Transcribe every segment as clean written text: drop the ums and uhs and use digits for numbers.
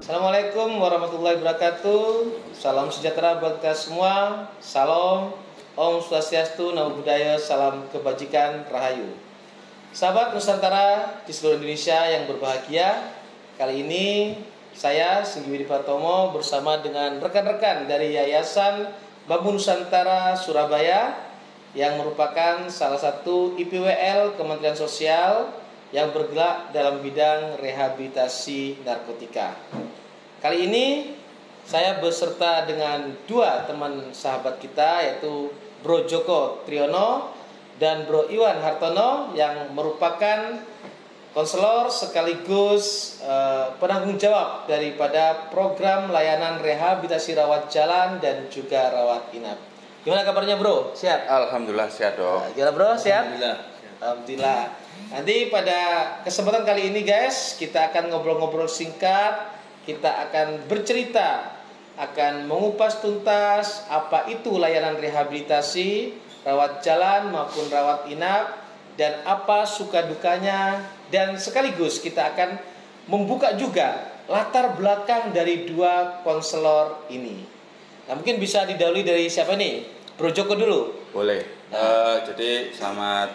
Assalamualaikum warahmatullahi wabarakatuh. Salam sejahtera buat kita semua. Salam, Om Swastiastu, Namo Buddhaya, salam kebajikan, rahayu. Sahabat Nusantara di seluruh Indonesia yang berbahagia, kali ini saya Singgi Widi Pratomo bersama dengan rekan-rekan dari Yayasan Bambu Nusantara Surabaya yang merupakan salah satu IPWL Kementerian Sosial yang bergerak dalam bidang rehabilitasi narkotika. Kali ini saya beserta dengan dua teman sahabat kita, yaitu Bro Joko Triyono dan Bro Iwan Hartono yang merupakan konselor sekaligus penanggung jawab daripada program layanan rehabilitasi rawat jalan dan juga rawat inap. Gimana kabarnya bro? Sehat? Alhamdulillah sehat dong. Gimana bro? Sehat? Alhamdulillah. Nanti pada kesempatan kali ini guys, kita akan ngobrol-ngobrol singkat. Kita akan bercerita, akan mengupas tuntas apa itu layanan rehabilitasi, rawat jalan maupun rawat inap, dan apa suka dukanya, dan sekaligus kita akan membuka juga latar belakang dari dua konselor ini. Nah, mungkin bisa didahului dari siapa nih? Bro Joko dulu. Boleh. Jadi selamat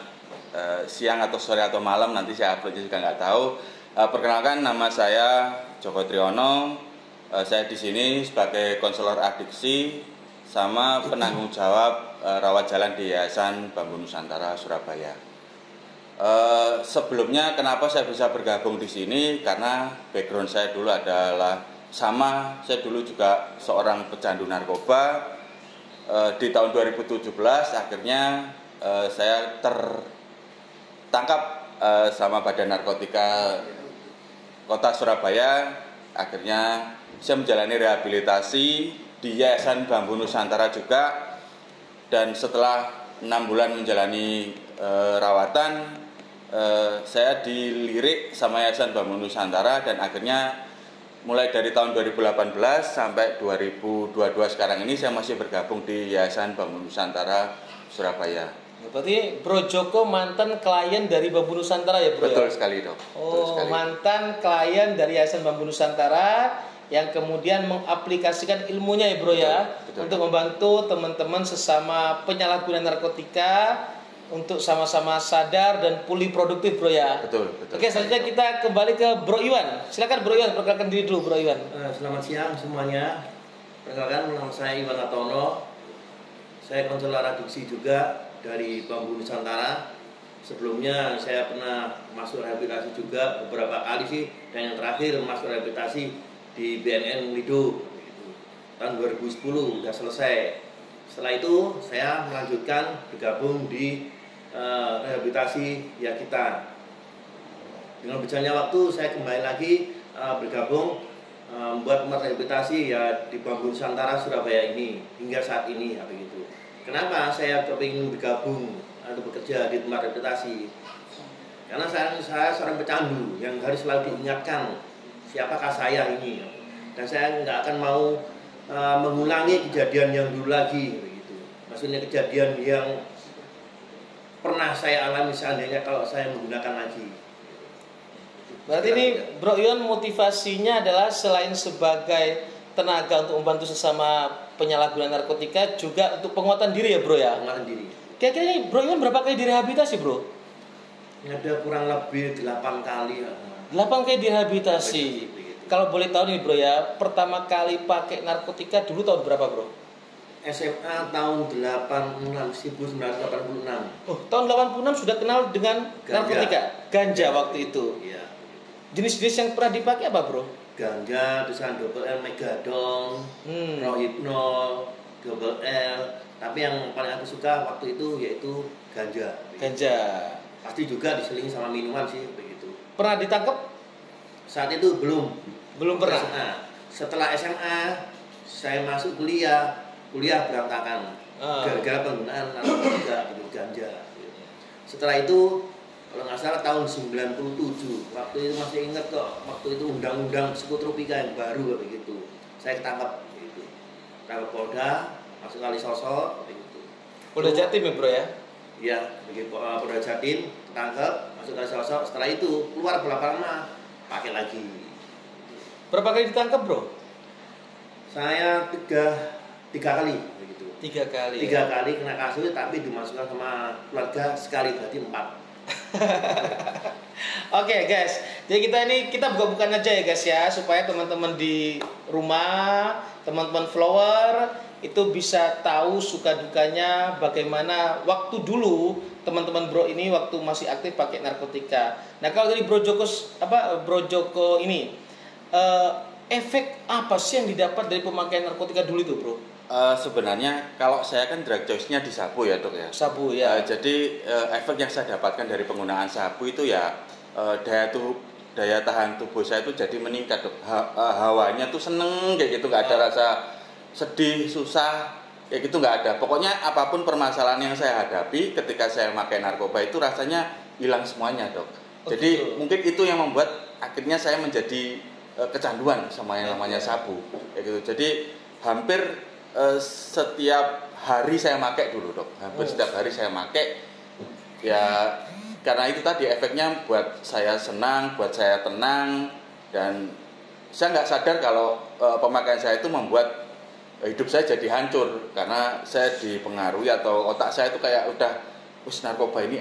siang atau sore atau malam, nanti saya uploadnya juga nggak tahu. Perkenalkan, nama saya Joko Triyono. Saya di sini sebagai konselor adiksi sama penanggung jawab rawat jalan di Yayasan Bambu Nusantara Surabaya. Sebelumnya kenapa saya bisa bergabung di sini, karena background saya dulu adalah saya dulu juga seorang pecandu narkoba. Di tahun 2017 akhirnya saya tertangkap sama Badan Narkotika Kota Surabaya. Akhirnya saya menjalani rehabilitasi di Yayasan Bambu Nusantara juga, dan setelah 6 bulan menjalani rawatan, saya dilirik sama Yayasan Bambu Nusantara, dan akhirnya mulai dari tahun 2018 sampai 2022 sekarang ini saya masih bergabung di Yayasan Bambu Nusantara Surabaya. Berarti Bro Joko mantan klien dari Bambu Nusantara ya bro? Betul sekali dok. Oh, mantan klien dari Yayasan Bambu Nusantara yang kemudian mengaplikasikan ilmunya ya bro ya, betul. Untuk membantu teman-teman sesama penyalahguna narkotika untuk sama-sama sadar dan pulih produktif bro ya. Betul. Oke, selanjutnya kita kembali ke Bro Iwan. Silakan Bro Iwan, perkenalkan diri dulu Bro Iwan. Selamat siang semuanya. Perkenalkan, nama saya Iwan Hartono. Saya konselor adiksi juga dari Bambu Nusantara. Sebelumnya saya pernah masuk rehabilitasi juga beberapa kali sih, dan yang terakhir masuk rehabilitasi di BNN Lido tahun 2010 sudah selesai. Setelah itu saya melanjutkan bergabung di rehabilitasi ya kita. Dengan berjalannya waktu saya kembali lagi bergabung membuat rehabilitasi ya di Bambu Nusantara Surabaya ini hingga saat ini ya begitu. Kenapa saya ingin bergabung atau bekerja di tempat rehabilitasi? Karena saya seorang pecandu yang harus selalu diingatkan siapakah saya ini, dan saya nggak akan mau mengulangi kejadian yang dulu lagi begitu. Maksudnya kejadian yang pernah saya alami seandainya kalau saya menggunakan lagi. Berarti ini Bro Iwan motivasinya adalah selain sebagai tenaga untuk membantu sesama penyalahguna narkotika, juga untuk penguatan diri ya bro ya? Penguatan diri. Kira-kira ini Bro Iwan berapa kali direhabilitasi bro? Ada kurang lebih 8 kali ya. 8 kali direhabilitasi. Kalau boleh tahu nih bro ya, pertama kali pakai narkotika dulu tahun berapa bro? SMA tahun 1986. Oh, tahun 86 sudah kenal dengan narkotika, ganja waktu itu. Iya. Jenis-jenis yang pernah dipakai apa bro? Ganja, terus double L, Megadon, Rohypnol, double L. Tapi yang paling aku suka waktu itu yaitu ganja. Ganja. Pasti juga diselingi sama minuman sih begitu. Pernah ditangkap? Saat itu belum pernah. SMA. Setelah SMA saya masuk kuliah berantakan gara-gara penggunaan narkotika ganja. Setelah itu kalau nggak salah tahun 97, waktu itu masih ingat kok, waktu itu undang-undang psikotropika yang baru begitu. Saya ketangkap begitu. Tangkap Polda, masuk Kalisosok begitu. Polda Jatim ya bro ya? Iya, begitu Polda Jatim ketangkap, masukkan sosok, setelah itu keluar berapa lama pakai lagi. Berapa kali ditangkap, Bro? Saya tiga kali begitu. 3 kali. 3 kali kena kasus, tapi dimasukkan sama keluarga sekali, berarti 4. Oke guys, jadi kita buka-bukaan aja ya guys ya, supaya teman-teman di rumah, teman-teman flower itu bisa tahu suka dukanya bagaimana waktu dulu teman-teman bro ini waktu masih aktif pakai narkotika. Nah kalau dari Bro Joko ini, efek apa sih yang didapat dari pemakaian narkotika dulu itu, Bro? Sebenarnya kalau saya kan drug choice-nya di sabu ya dok ya. Sabu ya. Jadi efek yang saya dapatkan dari penggunaan sabu itu ya daya tahan tubuh saya itu jadi meningkat dok. Hawanya tuh seneng kayak gitu, nggak ada rasa sedih, susah kayak gitu, nggak ada. Pokoknya apapun permasalahan yang saya hadapi ketika saya pakai narkoba itu rasanya hilang semuanya dok. Jadi mungkin itu yang membuat akhirnya saya menjadi kecanduan sama yang namanya sabu kayak gitu. Jadi hampir setiap hari saya pakai dulu dok, hampir setiap hari saya pakai ya, karena itu tadi efeknya buat saya senang, buat saya tenang, dan saya nggak sadar kalau pemakaian saya itu membuat hidup saya jadi hancur karena saya dipengaruhi atau otak saya itu kayak udah narkoba ini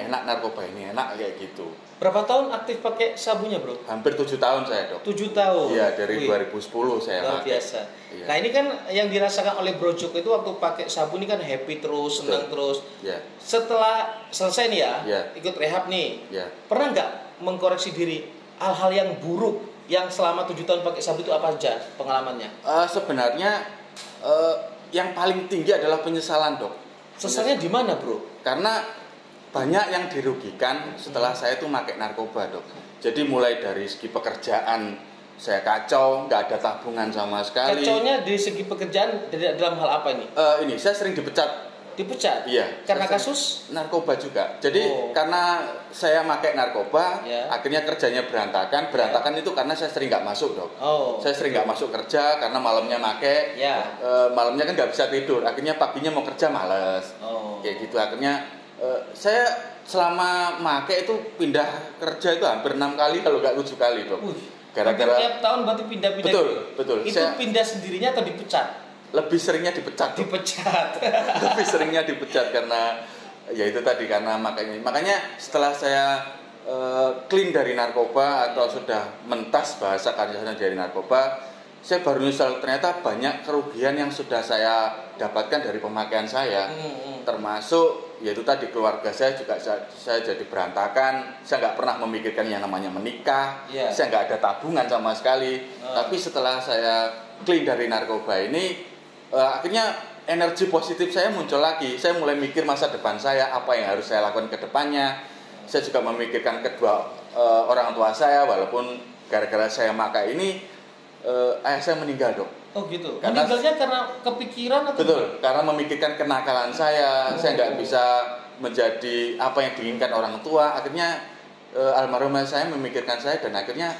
enak kayak gitu. Berapa tahun aktif pakai sabunya, Bro? Hampir 7 tahun saya dok. 7 tahun. Iya, dari 2010 saya luar pakai. biasa. Iya. Nah ini kan yang dirasakan oleh Bro Joko itu waktu pakai sabu ini kan happy terus, senang terus. Iya. Setelah selesai nih ya, ikut rehab nih, pernah nggak mengkoreksi diri hal-hal yang buruk yang selama 7 tahun pakai sabu itu apa aja pengalamannya? Sebenarnya yang paling tinggi adalah penyesalan dok. Sesalnya di mana, Bro? Karena banyak yang dirugikan setelah saya tuh pakai narkoba dok. Jadi mulai dari segi pekerjaan saya kacau, nggak ada tabungan sama sekali. Kacaunya dari segi pekerjaan dalam hal apa ini? Ini saya sering dipecat. Dipecat? Iya. Karena kasus? Narkoba juga. Jadi karena saya pakai narkoba, akhirnya kerjanya berantakan. Berantakan itu karena saya sering nggak masuk dok. Saya sering nggak masuk kerja karena malamnya pakai. Malamnya kan nggak bisa tidur. Akhirnya paginya mau kerja males. Kayak gitu. Akhirnya saya selama make itu pindah kerja itu hampir 6 kali kalau nggak 7 kali dok. Gara-gara tiap tahun berarti pindah-pindah. Betul. Itu pindah sendirinya atau dipecat? Lebih seringnya dipecat. Lebih seringnya dipecat karena ya itu tadi, karena makanya setelah saya clean dari narkoba atau sudah mentas bahasa kasarnya dari narkoba, saya baru nyesal ternyata banyak kerugian yang sudah saya dapatkan dari pemakaian saya. Termasuk yaitu tadi keluarga saya juga saya jadi berantakan. Saya nggak pernah memikirkan yang namanya menikah. Saya nggak ada tabungan sama sekali. Tapi setelah saya clean dari narkoba ini, akhirnya energi positif saya muncul lagi. Saya mulai mikir masa depan saya, apa yang harus saya lakukan ke depannya. Saya juga memikirkan kedua orang tua saya, walaupun gara-gara saya pakai ini ayah saya meninggal dok. Oh gitu. Meninggalnya karena kepikiran atau? Betul, karena memikirkan kenakalan saya nggak bisa menjadi apa yang diinginkan orang tua. Akhirnya almarhum saya memikirkan saya dan akhirnya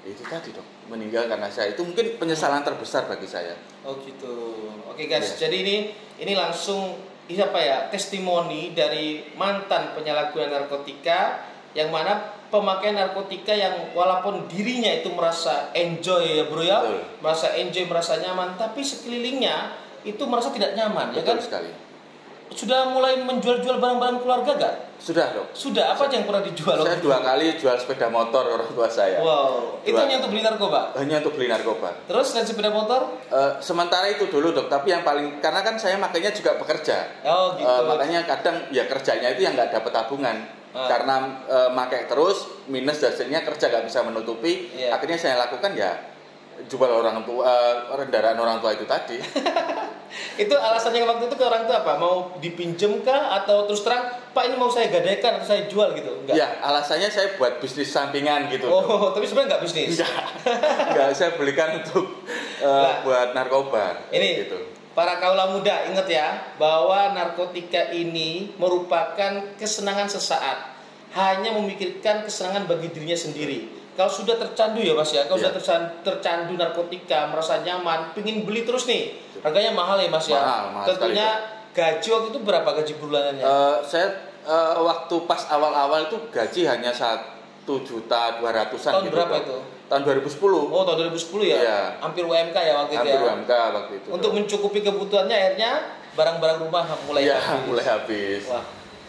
itu tadi dok, meninggal karena saya. Itu mungkin penyesalan terbesar bagi saya. Oh gitu. Oke guys, jadi ini langsung testimoni dari mantan penyalahguna narkotika yang mana pemakaian narkotika yang walaupun dirinya itu merasa enjoy ya bro ya, merasa enjoy, merasa nyaman, tapi sekelilingnya itu merasa tidak nyaman. Betul, ya kan? Sekali. Sudah mulai menjual-jual barang-barang keluarga gak? Sudah dok. Sudah, apa aja yang pernah dijual? Saya 2 kali jual sepeda motor orang tua saya. Wow, itu hanya untuk beli narkoba? Hanya untuk beli narkoba. Terus dan sepeda motor? Sementara itu dulu dok, tapi yang paling, karena kan saya makanya juga bekerja. Oh gitu. Makanya kadang ya kerjanya itu yang nggak dapat tabungan. Karena makai terus, minus hasilnya kerja nggak bisa menutupi. Akhirnya saya lakukan ya jual orang tua, kendaraan orang tua itu tadi. Itu alasannya waktu itu ke orang tua apa? Mau dipinjem kah atau terus terang Pak ini mau saya gadaikan atau saya jual gitu? Enggak. Ya, alasannya saya buat bisnis sampingan gitu. Oh, tapi sebenarnya nggak bisnis. Enggak, saya belikan untuk buat narkoba. Ini gitu. Para kaula muda ingat ya bahwa narkotika ini merupakan kesenangan sesaat. Hanya memikirkan kesenangan bagi dirinya sendiri. Kalau sudah tercandu ya mas ya, kalau sudah tercandu narkotika, merasa nyaman, pingin beli terus nih, harganya mahal ya mas ya. Mahal tentunya sekali, gaji waktu itu berapa gaji bulanannya? Saya waktu pas awal-awal itu gaji hanya 1.200.000-an Tahun gitu. berapa Bro. itu? Tahun 2010. Oh, tahun 2010 ya? Iya. Hampir UMK ya waktu itu Hampir ya? UMK waktu itu. Untuk Bro. mencukupi kebutuhannya akhirnya barang-barang rumah mulai Iya, habis. mulai habis. Wah.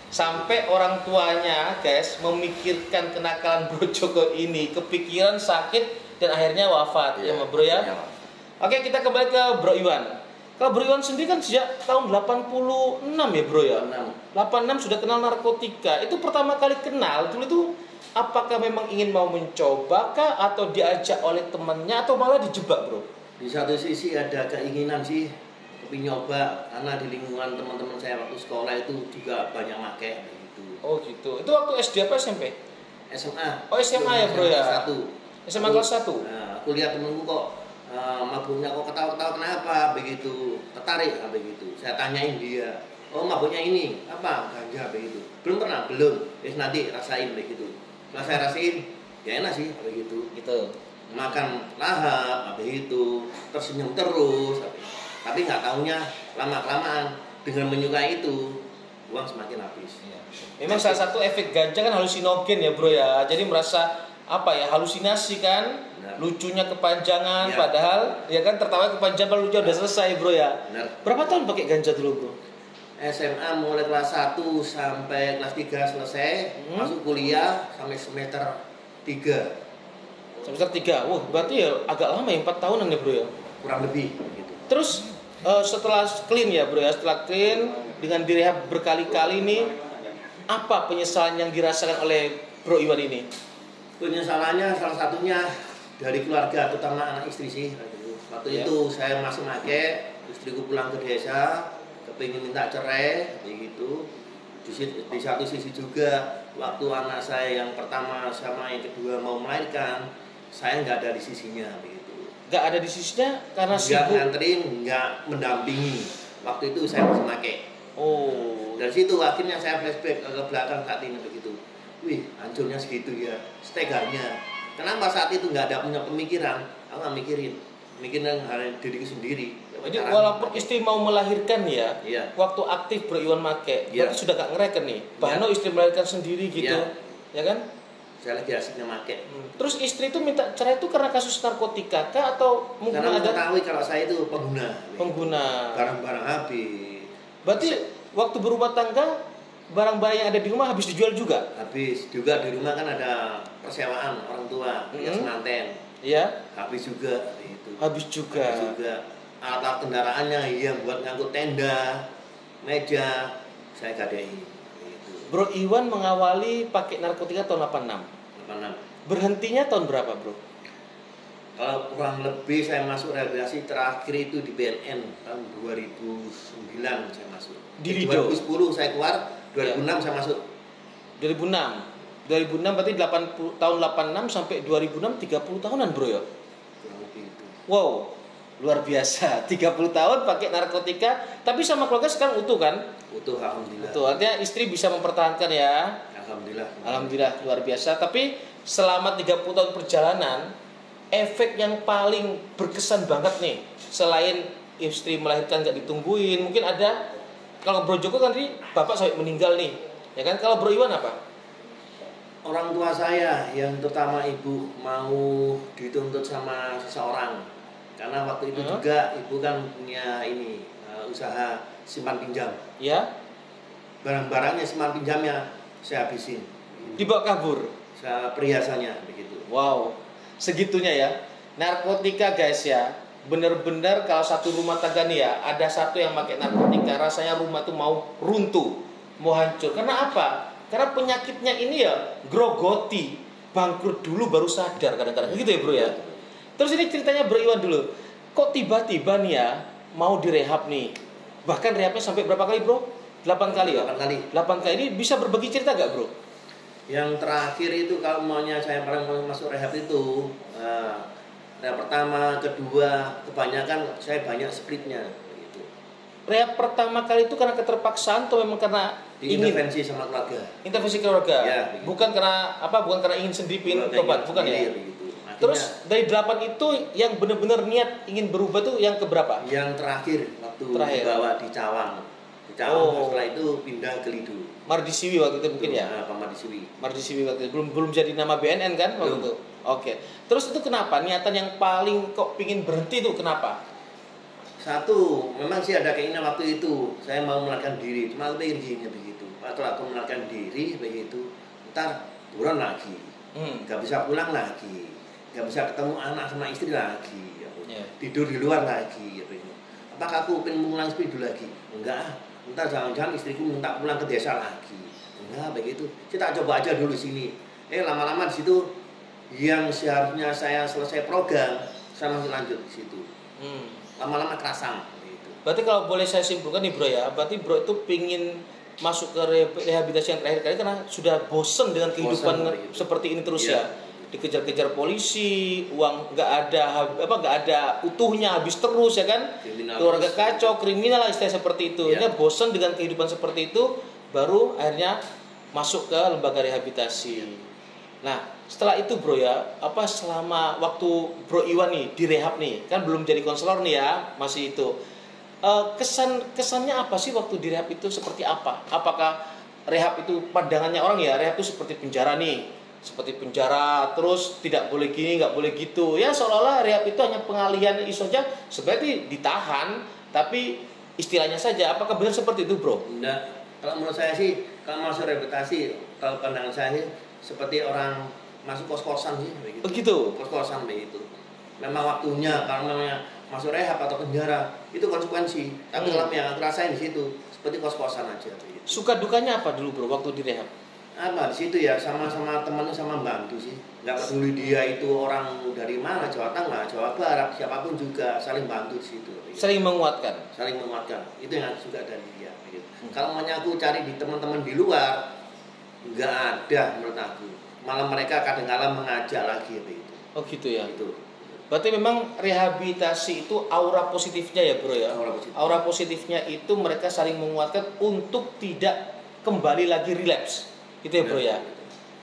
Sampai orang tuanya, guys, memikirkan kenakalan Bro Joko ini, kepikiran sakit dan akhirnya wafat. Iya. Ya, Bro ya? Iya. Oke, kita kembali ke Bro Iwan. Kalau Bro Iwan sendiri kan sejak tahun 86 ya, Bro ya? 86 sudah kenal narkotika. Itu pertama kali kenal dulu itu apakah memang ingin mau mencoba kah atau diajak oleh temannya atau malah dijebak, Bro? Di satu sisi ada keinginan sih tapi nyoba, karena di lingkungan teman-teman saya waktu sekolah itu juga banyak make gitu. Oh gitu. Itu waktu SD apa SMP? SMA. Oh, SMA ya, Bro ya? Kelas 1. SMA kelas 1. Nah, aku lihat temenku kok mabuknya kok ketawa-ketawa kenapa begitu, tertarik begitu. Saya tanyain dia, oh mabuknya ini apa, ganja begitu. Belum pernah, belum. Nanti rasain begitu. Setelah saya rasain, ya enak sih begitu. Gitu. Makan lahap begitu, tersenyum terus. Tapi nggak taunya lama-kelamaan dengan menyukai itu uang semakin habis. Iya. Memang salah satu efek ganja kan halusinogen ya, Bro ya. Jadi merasa apa ya, halusinasi kan, Benar. lucunya kepanjangan, Ya. padahal ya kan tertawa kepanjangan lucu udah selesai, Bro ya. Benar. Berapa tahun pakai ganja dulu, Bro? SMA mulai kelas 1 sampai kelas 3 selesai, masuk kuliah sampai semester 3 Semester 3. Wah, berarti ya agak lama ya, 4 tahunan ya, Bro ya. kurang lebih gitu. Terus setelah clean ya, Bro ya, setelah clean dengan direhab berkali-kali ini, apa penyesalan yang dirasakan oleh Bro Iwan ini? Penyesalannya salah satunya dari keluarga, terutama anak istri sih. Waktu Ya. itu saya masih make, istriku pulang ke desa, kepingin minta cerai, begitu. Di satu sisi juga, waktu anak saya yang pertama sama yang kedua mau melahirkan, saya nggak ada di sisinya, begitu. Gak ada di sisinya karena Nggak sibuk. nganterin, nggak mendampingi. Waktu itu saya masih make. Oh, Dari situ akhirnya saya flashback ke belakang saat ini begitu. Wih, hancurnya segitu ya, seteganya. Kenapa saat itu nggak ada punya pemikiran? Aku nggak mikirin hal diriku sendiri. jadi Cara walaupun make. istri mau melahirkan ya, Iya. waktu aktif Bro Iwan make, Iya. berarti sudah gak ngereken nih. Bahno istri melahirkan sendiri gitu, Iya. ya kan? Saya lagi asiknya make. Terus istri itu minta cerai itu karena kasus narkotika kah atau mungkin Karena ada mengetahui kalau saya itu pengguna. pengguna? Barang-barang habis. Berarti waktu berumah tangga barang-barang yang ada di rumah habis dijual juga? Habis juga di rumah kan ada persewaan orang tua, ya semanten. Iya, Habis juga itu. habis juga. Habis juga alat kendaraannya yang buat ngangkut tenda, meja, saya gadein. Gitu. Bro Iwan mengawali pakai narkotika tahun 86. 86. Berhentinya tahun berapa, Bro? Kalau kurang lebih saya masuk rehabilitasi terakhir itu di BNN tahun 2009 saya masuk. Di Lido? 2010 saya keluar, 2006 saya masuk. 2006. 2006 berarti 80 tahun 86 sampai 2006 30 tahunan, Bro ya. Kurang lebih itu. Wow, luar biasa. 30 tahun pakai narkotika, tapi sama keluarga sekarang utuh kan? Utuh alhamdulillah. Utuh. Artinya istri bisa mempertahankan ya. Alhamdulillah. Alhamdulillah luar biasa. Tapi selama 30 tahun perjalanan, efek yang paling berkesan banget nih, selain istri melahirkan gak ditungguin, mungkin ada. Kalau Bro Joko kan tadi bapak sampai meninggal nih, ya kan? Kalau Bro Iwan apa? Orang tua saya yang terutama ibu mau dituntut sama seseorang karena waktu itu juga ibu kan punya ini usaha simpan pinjam. Ya, Barang-barangnya simpan pinjamnya saya habisin. dibawa kabur. Saya perhiasannya begitu. Wow, segitunya ya. Narkotika guys ya, bener-bener kalau satu rumah tangga nih ya, ada satu yang pakai narkotika, rasanya rumah tuh mau runtuh, mau hancur. Karena apa? Karena penyakitnya ini ya grogoti, bangkrut dulu baru sadar kadang-kadang. Gitu ya, Bro ya. Terus ini ceritanya Bro Iwan dulu. Kok tiba-tiba nih ya mau direhab nih? Bahkan rehabnya sampai berapa kali, Bro? 8 kali ya? 8 kali. 8 kali. Ini bisa berbagi cerita gak, Bro? Yang terakhir itu kalau maunya saya paling mau masuk rehab itu rehab pertama, kedua, kebanyakan saya banyak splitnya begitu. Rehab pertama kali itu karena keterpaksaan atau memang karena ingin Diintervensi sama keluarga. intervensi keluarga? Ya, begitu. Bukan karena apa? Bukan karena ingin sendiri pengen tobat, bukan ya? Begitu. Akhirnya, Terus dari 8 itu yang benar-benar niat ingin berubah tuh yang keberapa? yang terakhir waktu Terakhir. dibawa di Cawang, Di Cawang, setelah itu pindah ke Lido. Mardisiwi waktu itu mungkin ya. Pak Mardisiwi. Mardisiwi waktu itu belum jadi nama BNN kan waktu itu. Oke. Terus itu kenapa niatan yang paling kok pingin berhenti itu kenapa? Satu, memang sih ada keinginan waktu itu saya mau melarikan diri, cuma aku pengen gini begitu. Atau aku melarikan diri begitu, ntar turun lagi, nggak bisa pulang lagi, nggak bisa ketemu anak sama istri lagi, tidur di luar lagi. Apakah aku pengen mengulang seperti itu lagi? Enggak, ntar jangan-jangan istriku minta pulang ke desa lagi. Enggak begitu, kita coba aja dulu sini. Lama-lama di situ yang seharusnya saya selesai program, saya masih lanjut di situ. Lama-lama kerasang gitu. Berarti kalau boleh saya simpulkan nih bro ya, berarti bro itu pingin masuk ke rehabilitasi yang terakhir kali karena sudah bosen dengan kehidupan seperti ini terus ya. Dikejar-kejar polisi, uang nggak ada utuhnya, habis terus ya kan, keluarga kacau, kriminal lah istilah seperti itu. Ini bosen dengan kehidupan seperti itu, baru akhirnya masuk ke lembaga rehabilitasi. Nah setelah itu bro ya, selama waktu bro Iwan nih direhab nih, kan belum jadi konselor nih ya, masih itu. Kesannya apa sih waktu direhab itu seperti apa? Apakah rehab itu pandangannya orang ya, rehab itu seperti penjara nih, seperti penjara terus tidak boleh gini, nggak boleh gitu. Ya seolah-olah rehab itu hanya pengalihan isu saja, sebenarnya ditahan, tapi istilahnya saja. Apakah benar seperti itu bro? Enggak. Kalau menurut saya sih, kalau masuk rehabilitasi, kalau pandangan saya sih seperti orang masuk kos-kosan sih begitu. Begitu. Kos-kosan begitu. Memang waktunya kalau namanya masuk rehab atau penjara itu konsekuensi. Tapi kalau yang aku rasain di situ seperti kos-kosan aja begitu. Suka dukanya apa dulu bro waktu di rehab? Di situ ya sama-sama temannya sama bantu sih. Nggak peduli dia itu orang dari mana, Jawa Tengah, Jawa Barat, siapapun juga saling bantu di situ. Begitu. Saling menguatkan. Saling menguatkan. Itu yang aku suka dari dia. Begitu. Kalau maunya aku cari di teman-teman di luar, nggak ada menurut aku. Malah mereka kadang-kadang mengajak lagi begitu. Oh gitu ya. Itu. Berarti memang rehabilitasi itu aura positifnya ya bro ya. Aura positifnya itu mereka saling menguatkan untuk tidak kembali lagi relapse. Gitu ya bro ya.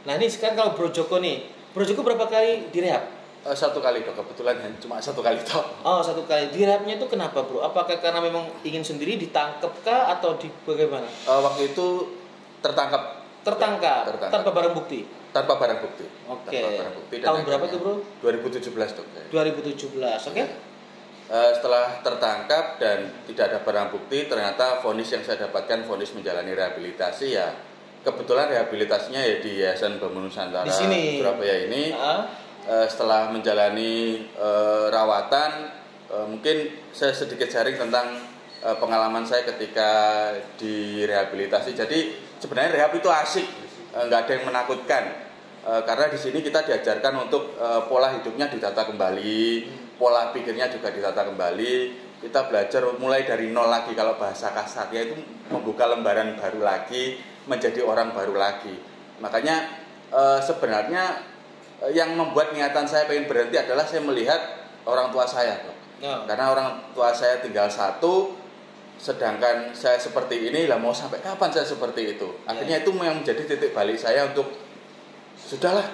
Nah ini sekarang kalau Bro Joko nih, Bro Joko berapa kali direhab? 1 kali dok, kebetulan cuma 1 kali toh. Oh 1 kali. Direhabnya itu kenapa bro? Apakah karena memang ingin sendiri ditangkap kah atau bagaimana? Waktu itu tertangkap. Tanpa barang bukti. Tanpa barang bukti. Oke. Tahun berapa tuh bro? 2017 dok. 2017, oke. Setelah tertangkap dan tidak ada barang bukti, ternyata vonis yang saya dapatkan vonis menjalani rehabilitasi ya. Kebetulan rehabilitasinya ya di Yayasan Bambu Nusantara di sini. Surabaya ini. Setelah menjalani rawatan, mungkin saya sedikit sharing tentang pengalaman saya ketika di rehabilitasi. Jadi sebenarnya rehab itu asik, nggak ada yang menakutkan. Karena di sini kita diajarkan untuk pola hidupnya ditata kembali, pola pikirnya juga ditata kembali. Kita belajar mulai dari nol lagi, kalau bahasa kasarnya itu membuka lembaran baru lagi, menjadi orang baru lagi. Makanya sebenarnya yang membuat niatan saya pengen berhenti adalah saya melihat orang tua saya, karena orang tua saya tinggal 1, sedangkan saya seperti ini, lah mau sampai kapan saya seperti itu? Akhirnya itu yang menjadi titik balik saya untuk sudahlah.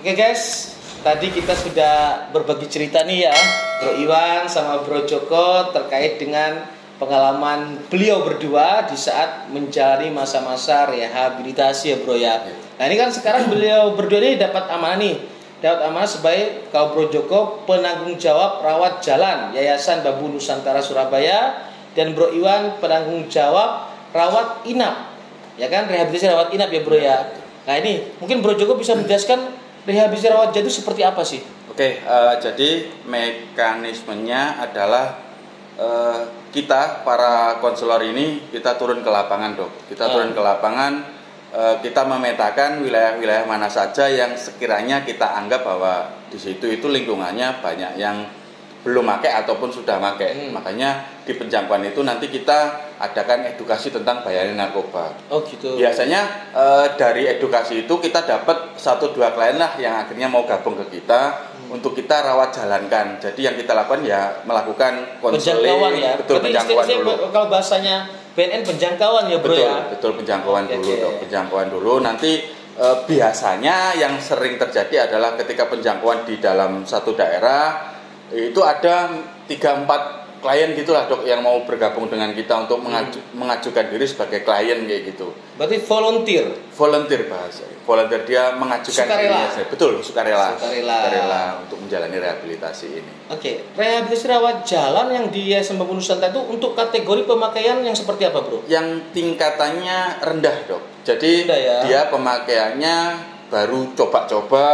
Oke guys, tadi kita sudah berbagi cerita nih ya, Bro Iwan sama Bro Joko terkait dengan pengalaman beliau berdua di saat menjalani masa-masa rehabilitasi ya bro ya. Nah ini kan sekarang beliau berdua ini dapat amanah sebagai kalau Bro Joko penanggung jawab rawat jalan Yayasan Bambu Nusantara Surabaya, dan Bro Iwan penanggung jawab rawat inap, ya kan, rehabilitasi rawat inap ya bro ya. Nah ini mungkin Bro Joko bisa menjelaskan rehabilitasi rawat jalan itu seperti apa sih? Oke, jadi mekanismenya adalah kita para konselor ini kita turun ke lapangan dok. Kita turun ke lapangan, kita memetakan wilayah-wilayah mana saja yang sekiranya kita anggap bahwa di situ itu lingkungannya banyak yang belum pakai ataupun sudah pakai. Makanya di penjangkauan itu nanti kita adakan edukasi tentang bahaya narkoba. Oh gitu. Biasanya dari edukasi itu kita dapat 1-2 klien lah yang akhirnya mau gabung ke kita untuk kita rawat jalankan. Jadi yang kita lakukan ya melakukan konseling, ya. Betul, penjangkauan dulu. Kalau bahasanya BNN penjangkauan ya bro betul, ya. Betul, penjangkauan dulu dok. Penjangkauan dulu. Nanti biasanya yang sering terjadi adalah ketika penjangkauan di dalam satu daerah itu ada 3-4 klien gitulah dok, yang mau bergabung dengan kita untuk mengajukan diri sebagai klien kayak gitu. Berarti volunteer bahasa. Volunteer, dia mengajukan sukarela. diri. Betul, sukarela untuk menjalani rehabilitasi ini. Oke, rehabilitasi rawat jalan yang di Yayasan Bambu Nusantara itu untuk kategori pemakaian yang seperti apa, bro? Yang tingkatannya rendah dok. Jadi dia pemakaiannya baru coba-coba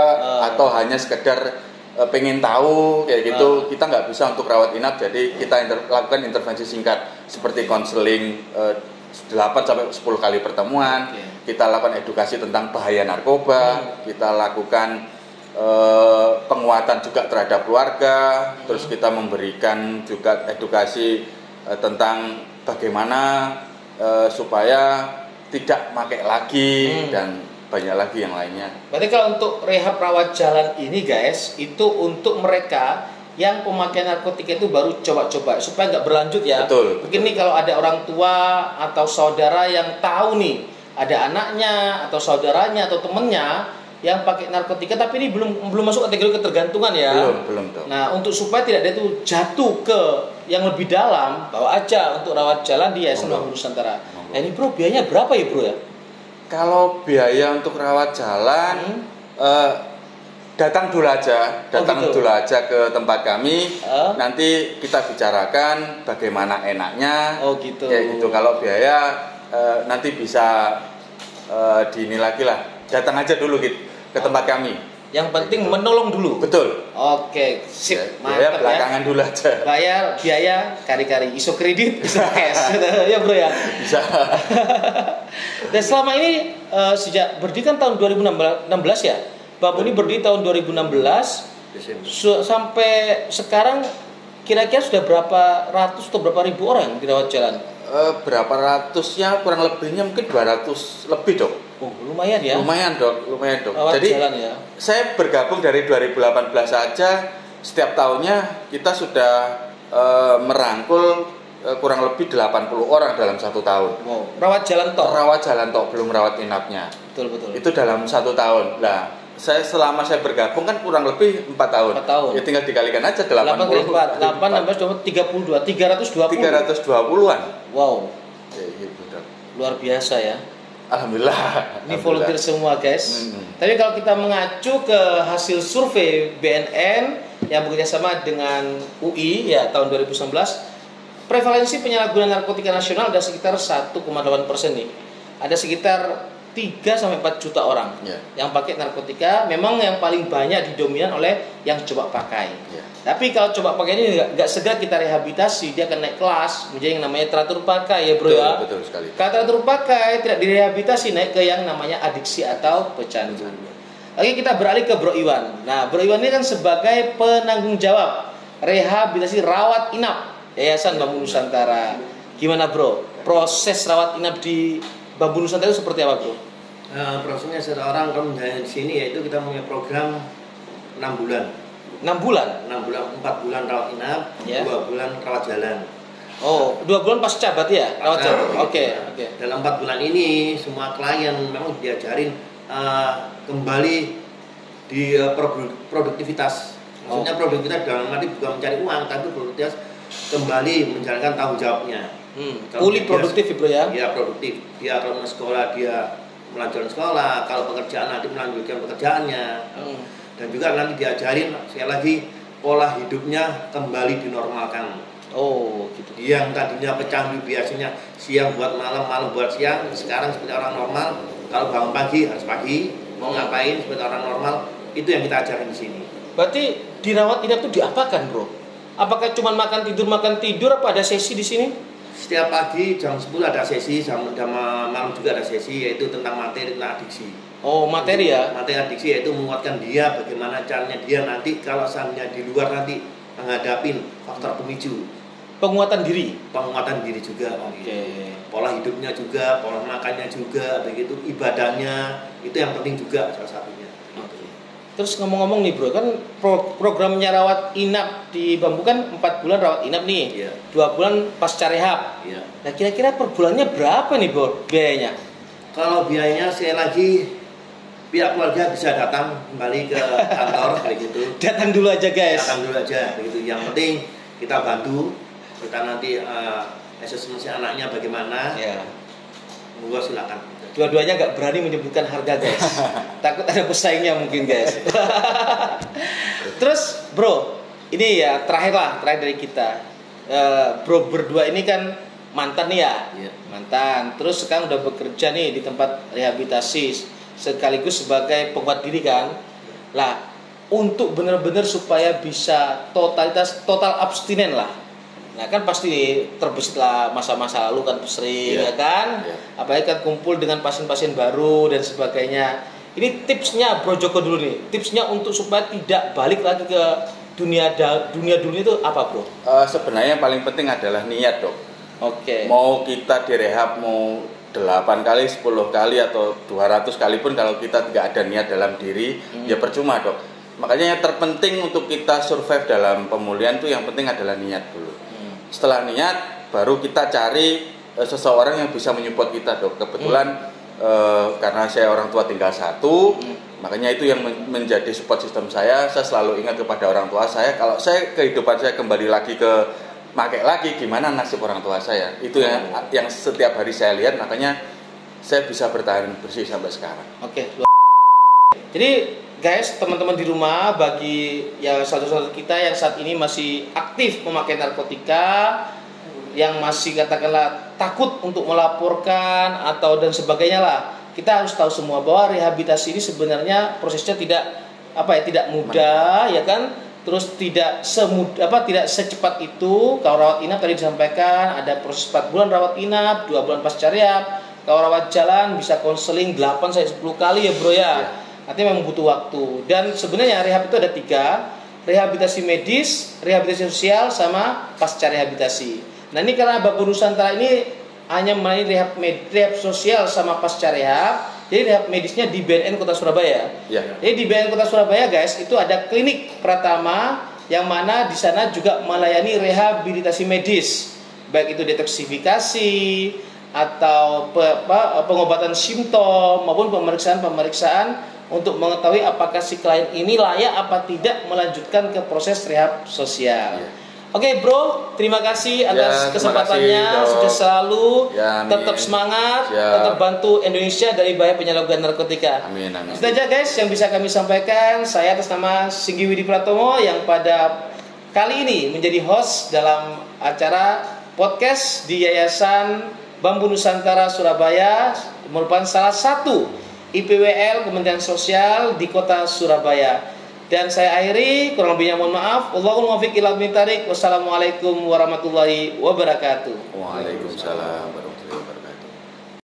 atau hanya sekedar pengen tahu kayak gitu. Kita nggak bisa untuk rawat inap, jadi kita lakukan intervensi singkat seperti konseling 8 sampai 10 kali pertemuan. Kita lakukan edukasi tentang bahaya narkoba, kita lakukan penguatan juga terhadap keluarga, terus kita memberikan juga edukasi tentang bagaimana supaya tidak pakai lagi dan banyak lagi yang lainnya. Berarti kalau untuk rehab rawat jalan ini guys, itu untuk mereka yang pemakaian narkotika itu baru coba-coba supaya nggak berlanjut ya. Betul. Mungkin nih kalau ada orang tua atau saudara yang tahu nih ada anaknya atau saudaranya atau temennya yang pakai narkotika tapi ini belum masuk kategori ketergantungan ya. Belum tuh. Nah, untuk supaya tidak ada itu jatuh ke yang lebih dalam, bawa aja untuk rawat jalan di Yayasan Bambu Nusantara. Nah, ini bro, biayanya berapa ya bro ya? Kalau biaya untuk rawat jalan, datang dulu aja ke tempat kami. Nanti kita bicarakan bagaimana enaknya. Oh gitu. Kayak gitu. Kalau biaya nanti bisa dini lagi lah. Datang aja dulu gitu ke tempat kami. Yang penting gitu. Menolong dulu. Betul. Oke, sip. Mantap ya. Belakangan dulu aja. Bayar biaya kari-kari, iso kredit, iso cash. Ya bro ya. Bisa. Dan selama ini sejak berdiri kan tahun 2016 ya. Bambu ini berdiri tahun 2016 sampai sekarang kira-kira sudah berapa ratus atau berapa ribu orang yang dirawat jalan? Berapa ratusnya kurang lebihnya mungkin 200 lebih dok. Lumayan ya. Lumayan dok. Rawat Jadi jalan ya. Saya bergabung dari 2018 saja, setiap tahunnya kita sudah merangkul kurang lebih 80 orang dalam 1 tahun. Wow. Rawat jalan tok, belum rawat inapnya. Betul. Itu dalam 1 tahun. Nah, selama saya bergabung kan kurang lebih 4 tahun. Ya tinggal dikalikan aja 80. 8 nambah 32, 320-an. Wow. Ya, gitu, dok. Luar biasa ya. Alhamdulillah. Ini volunteer semua guys. Tapi kalau kita mengacu ke hasil survei BNN yang bekerjasama dengan UI ya tahun 2019, prevalensi penyalahgunaan narkotika nasional ada sekitar 1,8% nih. Ada sekitar 3-4 juta orang yang pakai narkotika. Memang yang paling banyak didominan oleh yang coba pakai. Tapi kalau coba pakai ini nggak segera kita rehabilitasi, dia akan naik kelas menjadi yang namanya teratur pakai ya bro. Betul sekali. Kalau teratur pakai tidak direhabilitasi, naik ke yang namanya adiksi atau pecandu. Oke, kita beralih ke Bro Iwan. Nah, Bro Iwan ini kan sebagai penanggung jawab rehabilitasi rawat inap Yayasan Bambu Nusantara. Gimana bro? Proses rawat inap di Bambu Nusantara itu seperti apa bro? Prosesnya seseorang kalau menjalani di sini yaitu kita punya program 6 bulan. 6 bulan? 6 bulan, 4 bulan rawat inap, 2 bulan rawat jalan. Oh, 2 bulan pasca berarti ya? Rawat jalan. Oke. Dalam 4 bulan ini semua klien memang diajarin kembali di produktivitas. Maksudnya produktivitas dalam arti bukan mencari uang, tapi produktivitas kembali menjalankan tanggung jawabnya. Pulih produktif bro ya? Iya produktif. Dia kalau sekolah dia melanjutkan sekolah, kalau pekerjaan nanti melanjutkan pekerjaannya. Dan juga nanti diajarin sekali lagi pola hidupnya kembali dinormalkan. Oh gitu. Yang tadinya pecandu biasanya siang buat malam, malam buat siang, sekarang seperti orang normal. Kalau bangun pagi harus pagi, mau ngapain seperti orang normal, itu yang kita ajarin di sini. Berarti dirawat inap itu diapakan bro? Apakah cuma makan tidur, apa ada sesi di sini? Setiap pagi jam 10 ada sesi, jam malam juga ada sesi, yaitu tentang materi tentang adiksi. Oh materi ya? Materi adiksi yaitu menguatkan dia, bagaimana caranya dia nanti kalau seandainya di luar nanti menghadapin faktor pemicu. Penguatan diri? Penguatan diri juga. Pola hidupnya juga, pola makannya juga, begitu ibadahnya, itu yang penting juga salah satunya. Terus ngomong-ngomong nih bro, kan programnya rawat inap di Bambu kan 4 bulan rawat inap nih, 2 bulan pasca rehab. Nah kira-kira per bulannya berapa nih bro biayanya? Kalau biayanya sekali lagi pihak keluarga bisa datang kembali ke kantor begitu. Datang dulu aja guys. Datang dulu aja begitu. Yang penting kita bantu kita nanti asesmen si anaknya bagaimana. Ya. Monggo silakan. Dua-duanya nggak berani menyebutkan harga guys, takut ada pesaingnya mungkin guys. Terus bro, ini ya terakhir dari kita. Bro berdua ini kan mantan nih ya, mantan. Terus sekarang udah bekerja nih di tempat rehabilitasi sekaligus sebagai penguat diri kan. Lah, untuk benar-benar supaya bisa total abstinen lah. Nah kan pasti terbesit lah masa-masa lalu kan sering ya kan, apalagi kan kumpul dengan pasien-pasien baru dan sebagainya. Ini tipsnya Bro Joko dulu nih, tipsnya untuk supaya tidak balik lagi ke dunia itu apa bro? Sebenarnya yang paling penting adalah niat dok. Oke. Mau kita direhab mau 8 kali, 10 kali atau 200 kali pun kalau kita tidak ada niat dalam diri ya percuma dok. Makanya yang terpenting untuk kita survive dalam pemulihan itu yang penting adalah niat dulu. Setelah niat, baru kita cari seseorang yang bisa menyupport kita dok. Kebetulan karena saya orang tua tinggal satu, makanya itu yang menjadi support system saya. Saya selalu ingat kepada orang tua saya. Kalau saya kehidupan saya kembali lagi ke pakai lagi, gimana nasib orang tua saya? Itu yang setiap hari saya lihat. Makanya saya bisa bertahan bersih sampai sekarang. Oke. Jadi guys, teman-teman di rumah, bagi yang saudara-saudara kita yang saat ini masih aktif memakai narkotika, yang masih katakanlah takut untuk melaporkan atau dan sebagainya lah, kita harus tahu semua bahwa rehabilitasi ini sebenarnya prosesnya tidak mudah ya kan, terus tidak secepat itu. Kalau rawat inap tadi disampaikan ada proses 4 bulan rawat inap, 2 bulan pasca rehab. Kalau rawat jalan bisa konseling 8-10 kali ya bro ya. Artinya memang butuh waktu. Dan sebenarnya rehab itu ada 3, rehabilitasi medis, rehabilitasi sosial, sama pasca rehabilitasi. Nah ini karena Bambu Nusantara ini hanya melayani rehab sosial sama pasca rehab, jadi rehab medisnya di BNN Kota Surabaya. Jadi di BNN Kota Surabaya guys, itu ada klinik Pratama yang mana di sana juga melayani rehabilitasi medis, baik itu detoksifikasi atau pengobatan simptom maupun pemeriksaan untuk mengetahui apakah si klien ini layak apa tidak melanjutkan ke proses rehab sosial. Oke bro, terima kasih atas kesempatannya. Sukses selalu, tetap semangat, tetap bantu Indonesia dari bahaya penyalahgunaan narkotika. Amin. Itu aja guys yang bisa kami sampaikan. Saya atas nama Singgi Widi Pratomo yang pada kali ini menjadi host dalam acara podcast di Yayasan Bambu Nusantara Surabaya, merupakan salah satu IPWL Kementerian Sosial di Kota Surabaya. Dan saya akhiri, kurang lebihnya mohon maaf. Allahumma muwaffiq ila aqwamit thariq. Wassalamualaikum warahmatullahi wabarakatuh. Waalaikumsalam.